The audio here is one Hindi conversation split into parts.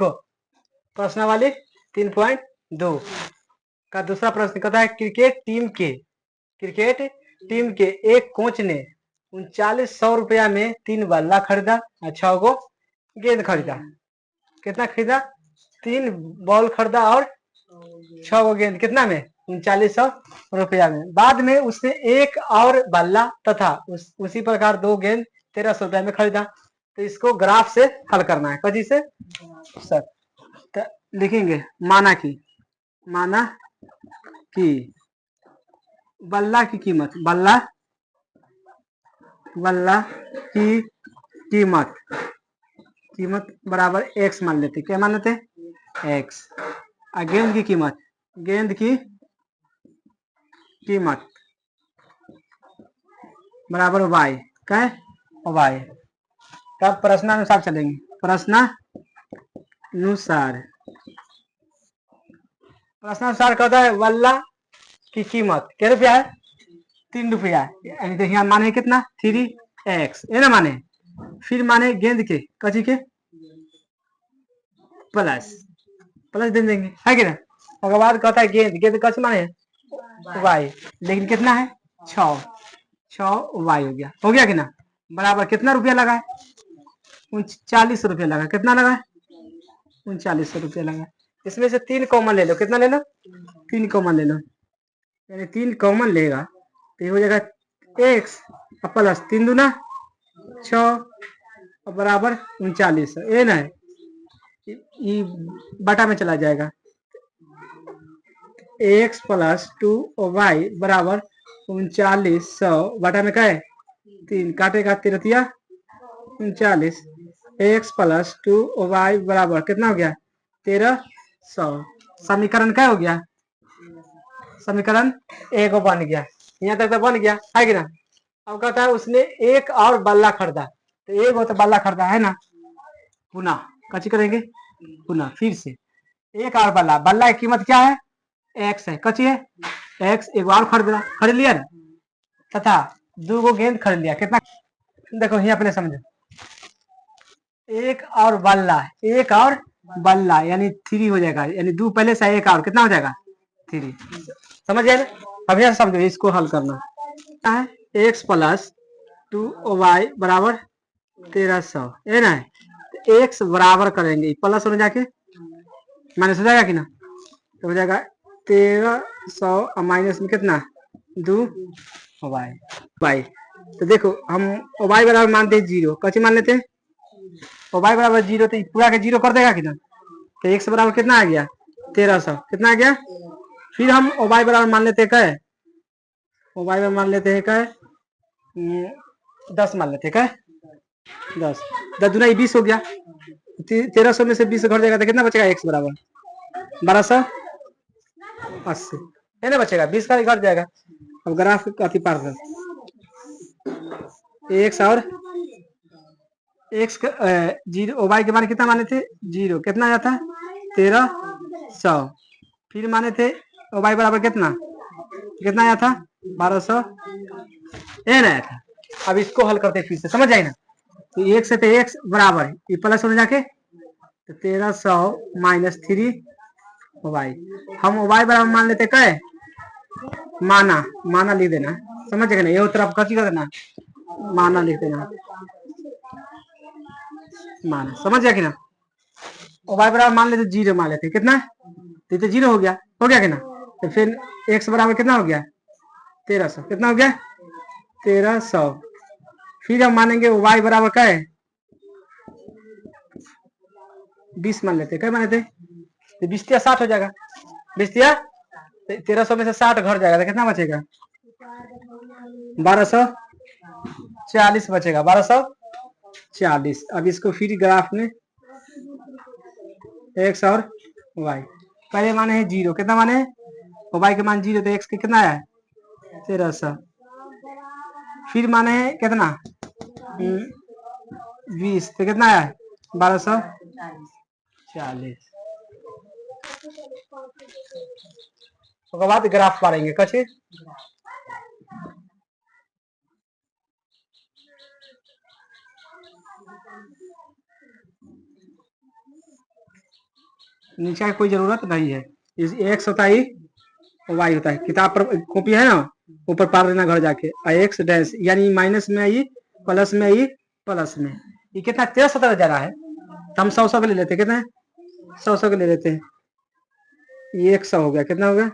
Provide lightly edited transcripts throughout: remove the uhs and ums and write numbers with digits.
को प्रश्नावली 3.2 का दूसरा प्रश्न कहता है क्रिकेट टीम के एक कोच ने 3900 रुपया में 3 बल्ला खरीदा, 6 गो गेंद खरीदा। कितना खरीदा? 3 बॉल खरीदा और 6 गो गेंद। कितना में? 3900 रुपया में। बाद में उसने एक और बल्ला तथा उसी प्रकार 2 गेंद 1300 रुपया में खरीदा। तो इसको ग्राफ से हल करना है। कजी से सर तो लिखेंगे माना कि बल्ला की कीमत बराबर x मान लेते। क्या मान लेते? x। गेंद की कीमत बराबर y। क्या है? y। तब प्रश्नानुसार चलेंगे। प्रश्नानुसार कहता है बल्ला की कीमत क्या रुपया है? 3 रुपया। यानी तो यहाँ माने कितना? 3x है ना माने। फिर माने गेंद के कची के प्लस दे देंगे, है कि ना। उसके बाद कहता है गेंद कच माने y, लेकिन कितना है? 6 y हो गया कि ना। बराबर कितना रुपया लगा है? 39 रुपया लगा। कितना लगा? 3900 रुपया लगा। इसमें से 3 कॉमन ले लो। कितना ले लो? 3 कॉमन ले लो। यानी 3 कॉमन लेगा तो ये हो जाएगा x प्लस 3 दूना 6 बराबर 3900। ये ना ये बटा में चला जाएगा। x प्लस 2y बराबर 3900 बटा में क्या है? 3 काटेगा 3 39। x प्लस 2y बराबर कितना हो गया? 1300। समीकरण क्या हो गया? समीकरण एक बन गया। यहाँ तक तो बन गया, है कि ना। अब कहता है उसने एक और बल्ला खरीदा। तो एक तो बल्ला खरीदा है ना। पुनः कची करेंगे? पुनः फिर से एक और बल्ला की कीमत क्या है? x है। कची है? x। एक बार खरीद लिया ना, तथा 2 गो गेंद खरीद लिया। कितना? देखो यहाँ पहले समझो। एक और बल्ला यानी 3 हो जाएगा। यानी 2 पहले से एक और कितना हो जाएगा? 3। समझ गए? अब यह समझो, इसको हल करना है। x प्लस 2y बराबर 1300 है ना। x बराबर करेंगे प्लस हो जाके माइनस हो जाएगा कि ना। तो हो जाएगा 1300 माइनस में कितना? 2 y। तो देखो हम y बराबर मानते हैं 0। कच्ची मान लेते हैं y बराबर 0। तो पूरा के 0 कर देगा कि ना। तो x बराबर कितना आ गया? 1300। कितना आ गया? फिर हम y बराबर मान लेते हैं क्या? y बराबर मान लेते हैं क्या? 10 मान लेते हैं क्या? 10 दूना 20 हो गया। 1300 में से 20 घट जाएगा तो कितना बचेगा? x बराबर 1280 है ना बचेगा। 20 का घट जाएगा। अब ग्राफ अति पार कर x और x 0 y के मान कितना माने थे? 0। कितना आया था? 1300। फिर माने थे y बराबर कितना आया था? 1200 है ना आया था। अब इसको हल करते फिर से, समझ आए ना। तो एक से तो x बराबर ये प्लस होने जाके तो 1300 माइनस 3 y। हम y बराबर मान लेते क्या? माना लिख देना। समझ गए ना। ये तरफ कथी कर देना? माना लिख देना। माना समझ गया कि ना। y बराबर मान लेते 0 मान लेते। कितना? तो 0 हो गया कि ना। तो फिर x बराबर कितना हो गया? 1300। कितना हो गया? 1300। फिर हम मानेंगे y बराबर क्या है? 20 मान लेते। क्या माने थे? तो 20 या 60 हो जाएगा। 20 या 1300 में से 60 घट जाएगा तो कितना बचेगा? 1240 बचेगा। 1240। अब इसको फिर ग्राफ में x और y पहले माने है 0। कितना माने है? y के मान 0 तो x के कितना है? 1300। फिर माने है कितना? 20 तो कितना है? 1240। उसके बाद ग्राफ पारेंगे कचे। नीचे का कोई जरूरत नहीं है। इस एक्स होता है वाई होता है, किताब पर कॉपी है ना, ऊपर पढ़ लेना घर जाके। एक्स डैश यानी माइनस में आई, प्लस में आई, प्लस में ये कितना 1317 जा रहा है, तो हम 100 के ले लेते हैं। कितना है? 100 के ले लेते हैं। ये 100 हो गया, कितना हो गया?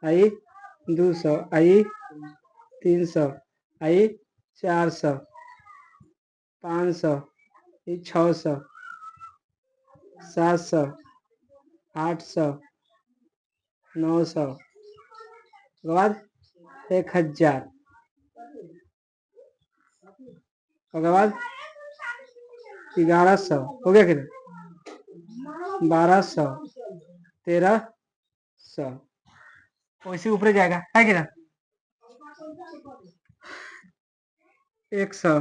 आई 200, आई 300, आई 400, 500, 600, 700, 800, 900, उसके बाद 1000, उसके बाद 1100 हो गया, कितना? 1200, 1300, वैसे ऊपर जाएगा, है कि ना? 100,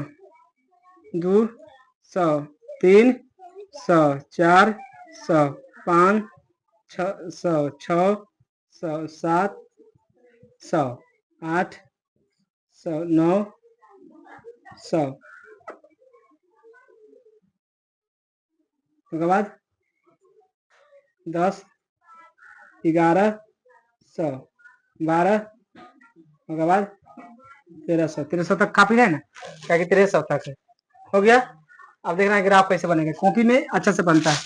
200, 300, 400, 500, 600, 700, 800, 900, उसके बाद 10, 1100, 12, उसके बाद 1300। 1300 तक काफी है ना, क्या कि 1300 तक है, हो गया। अब देखना है ग्राफ कैसे बनेगा, कॉपी में अच्छा से बनता है।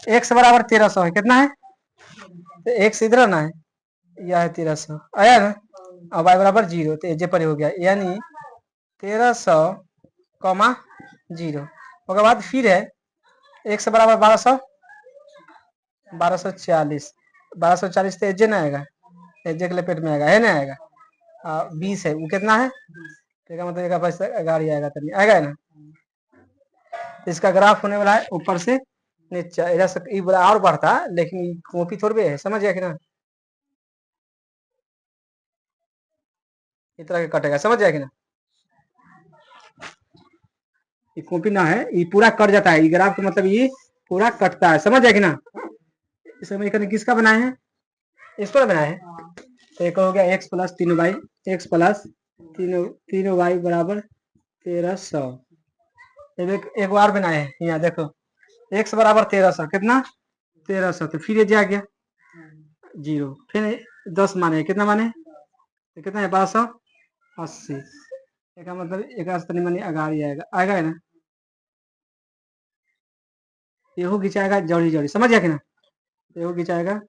एक्स बराबर 1300 है, कितना है? तो एक्स इधर ना है, यह है 1300 आया ना, और वाई बराबर 0, तो एजे पर हो गया, यानी 1300, 0। उसके बाद फिर है एक्स बराबर 1200, 1240, 1240 तो एजे ना आएगा, एजे के लपेट में आएगा, है ना आएगा। 20 है, वो कितना है? तो मतलब एक पैसा गाड़ी आएगा, तो नहीं आएगा ना। तो इसका ग्राफ होने वाला है ऊपर से नीचे, इधर से ये बड़ा और बढ़ता है, लेकिन कॉपी थोड़ी है, समझ गया कि ना? इस तरह के कटेगा, समझ गया कि ना? ये कॉपी ना है, ये पूरा कट जाता है, ये ग्राफ का मतलब ये पूरा कटता है, समझ गया कि ना? इस समीकरण किसका बनाए हैं? इसको बनाए हैं। तो एक हो गया x plus 3y, x plus 3y बराबर 1300। एक बार बनाए हैं, यहाँ देखो एक्स बराबर 1300, कितना? 1300, तो फिर ये जा गया 0, फिर 10 माने, कितना माने? तो कितना है? 1280। एक मतलब एक मानी अगाड़ी आएगा, आएगा ना, ये खिंचाएगा जोड़ी जोड़ी, समझ गया कि ना? ये खिंचाएगा,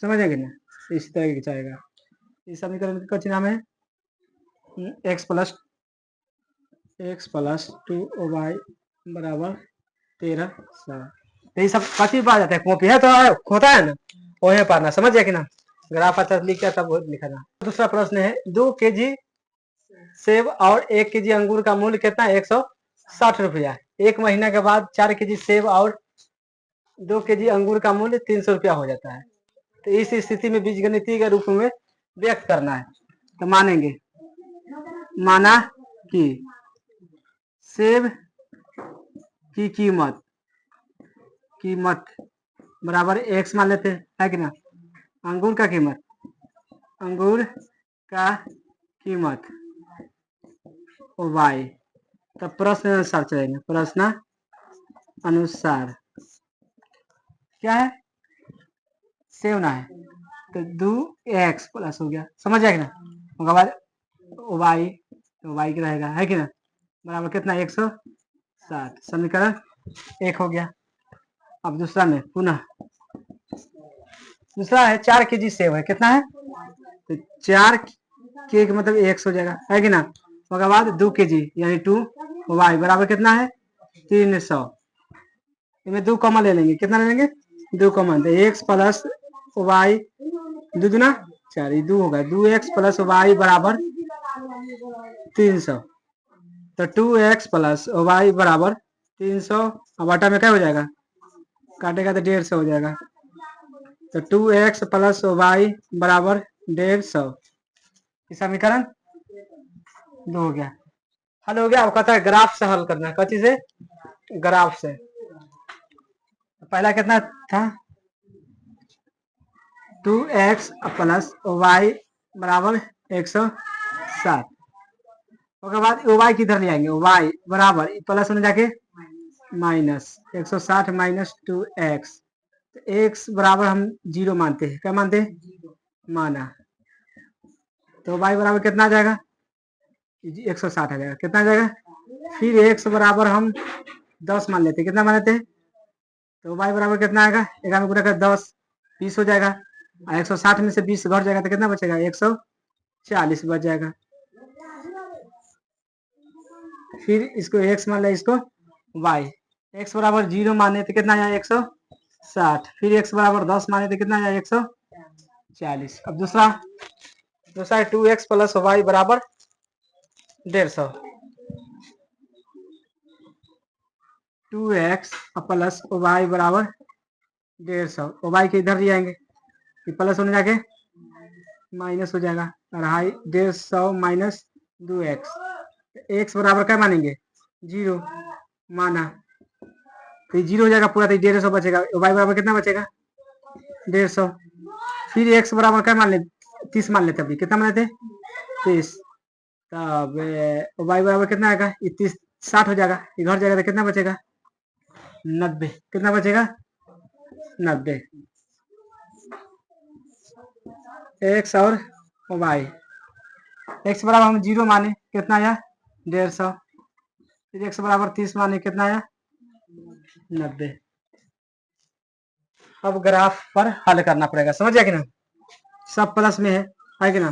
समझ गया कि ना? इसी तरह खिंचाएगा। इस समीकरण का कच्ची नाम है एक्स प्लस 2y बराबर 1300। तो ये सब कच्ची बात जाता है, कॉपी है तो होता है ना, वही पढ़ना, समझ गया कि ना? ग्राफ अच्छा लिखा तब लिखा ना। दूसरा प्रश्न है 2 kg सेब और 1 kg अंगूर का मूल्य कितना है? 160 रुपया। एक महीना के बाद 4 kg सेब और 2 kg अंगूर का मूल्य 300 रुपया हो जाता है। तो इस स्थिति में बीजगणितीय के रूप में व्यक्त करना है। तो मानेंगे, माना कि सेब की कीमत बराबर एक्स मान लेते हैं, है कि ना? अंगूर का कीमत वाई। तो प्रश्न अनुसार चलेंगे, प्रश्न अनुसार क्या है? सेव ना है, तो 2x प्लस हो गया, समझ जाएगा ना? उसके बाद वाई, तो वाई क्या रहेगा, है कि ना? बराबर कितना? 160। समीकरण 1 हो गया। अब दूसरा में पुनः दूसरा है 4 kg सेव है, कितना है? तो 4 के मतलब 100 हो जाएगा, है कि ना? उसके बाद 2 kg यानी 2y बराबर कितना है? 300। इसमें 2 कॉमन ले लेंगे, कितना ले लेंगे? 2 कॉमन, तो x प्लस वाई 2 दूना 4, 2 होगा, 2x प्लस वाई बराबर 300। तो 2x प्लस वाई बराबर 300, अब आटा में क्या हो जाएगा? काटेगा तो 150 हो जाएगा। तो 2x प्लस वाई बराबर 150। समीकरण 2 हो गया, हल हो गया। अब कहता है ग्राफ से हल करना है, कथी से? ग्राफ से। पहला कितना था? 2x प्लस वाई बराबर 160। उसके बाद वाई किधर ले आएंगे, वाई बराबर प्लस में जाके माइनस 160 माइनस 2x, एक्स बराबर हम 0 मानते हैं, क्या मानते हैं, माना, तो वाई बराबर कितना आ जाएगा, 160 आ जाएगा, कितना आ जाएगा, फिर एक्स बराबर हम 10 मान लेते हैं, कितना मान लेते हैं, तो वाई बराबर कितना आएगा, 11 में गुणा कर 10 20 हो जाएगा, 160 में से 20 घट जाएगा तो कितना बचेगा, 140 बच जाएगा। फिर इसको x मान लिया, इसको y, x बराबर 0 माने तो कितना आया 160, फिर x बराबर 10 माने तो कितना आया 140। अब दूसरा 2x प्लस वाई बराबर 150, 2x प्लस वाई बराबर 150, वाई के इधर ले आएंगे, प्लस होने जाके माइनस हो जाएगा, 150 माइनस 2x, x बराबर क्या मानेंगे 0 माना, तो 0 हो जाएगा पूरा, तो 150 बचेगा, वाई बराबर कितना बचेगा 150, फिर x बराबर क्या मान ले 30 मान लेते, अभी कितना मान लेते 30, तब वाई बराबर कितना आएगा 30 60 हो जाएगा, इधर जाएगा तो कितना बचेगा 90, कितना बचेगा 90, एक्स और वाई, एक्स बराबर हम 0 माने कितना आया 150, फिर एक्स बराबर 30 माने कितना आया 90। अब ग्राफ पर हल करना पड़ेगा, समझ गया कि ना, सब प्लस में है कि ना,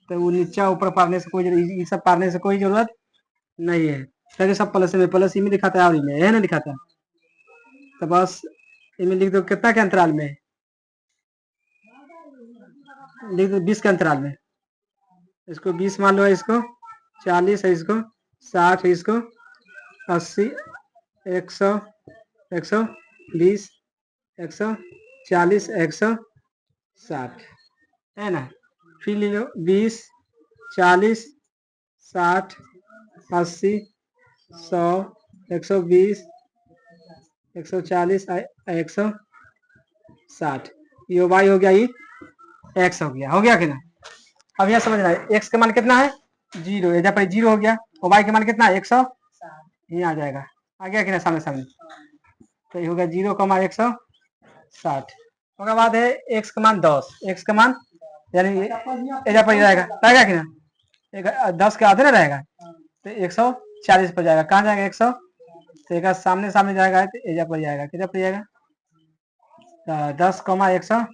तो वो नीचा ऊपर पारने से कोई ये सब पारने से कोई जरूरत नहीं है, क्योंकि सब प्लस में, प्लस ही में दिखाता है और इनमें है ना दिखाता है, तो बस इनमें लिख दो कितना के अंतराल में, लिख दो 20 के अंतराल में, इसको 20 मान लो, इसको 40 है, इसको 60 है, इसको 80, 100, 120, 140, 160 है ना, फिर ले लो 20, 40, 60, 80, 100, 120, 140, 160, ये वाई हो गया, ये एक्स हो गया कि ना। अब यह समझना है एक्स का मान कितना है 0, यहाँ पर 0 हो गया, और वाई का मान कितना है 100, ये आ जाएगा, आ गया कि ना सामने सामने, तो ये हो गया 0 का मान 160, उसके बाद है एक्स का मान 10, एक्स का मान यानी एजा पर रहेगा कि ना, 10 के आधे ना रहेगा, तो 140 पर जाएगा, कहाँ जाएगा 100, तो एक सामने सामने जाएगा तो एजा पर जाएगा, किधर पर जाएगा, 10, 100,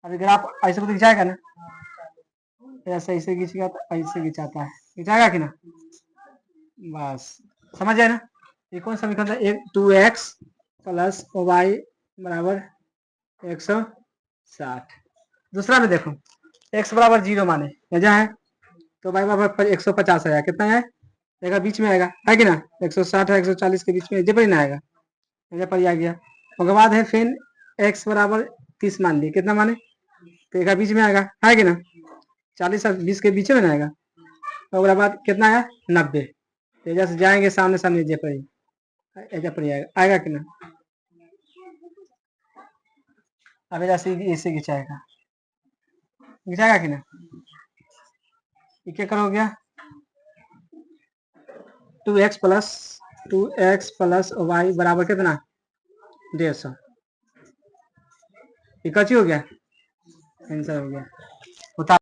अभी ग्राफ ऐसे को दिख जाएगा ना, ऐसे ऐसे खींचेगा तो ऐसे खिंचाता है, खिंचाएगा कि ना, बस समझ जाए ना, ये कौन सा समीकरण था, 2x प्लस वाई बराबर 160। दूसरा में देखो x बराबर 0 माने यहाँ है, तो वाई बराबर 150 आएगा, कितना है बीच में आएगा, है कि ना, 160 और 140 के बीच में जब ना आएगा, यहाँ पर आ गया, उसके बाद है फिर x बराबर 30 मान लिए, कितना माने, तो एक बीच में आएगा, है कि ना, 40 और 20 के बीच में आएगा, उसके बाद कितना आया 90, तो जैसे जाएंगे सामने सामने जे पर आएगा कि ना, अभी जैसे इसे खिंचाएगा कि ना, ये क्या करोगे 2x प्लस वाई बराबर कितना 150, ये कची हो गया आंसर हो गया।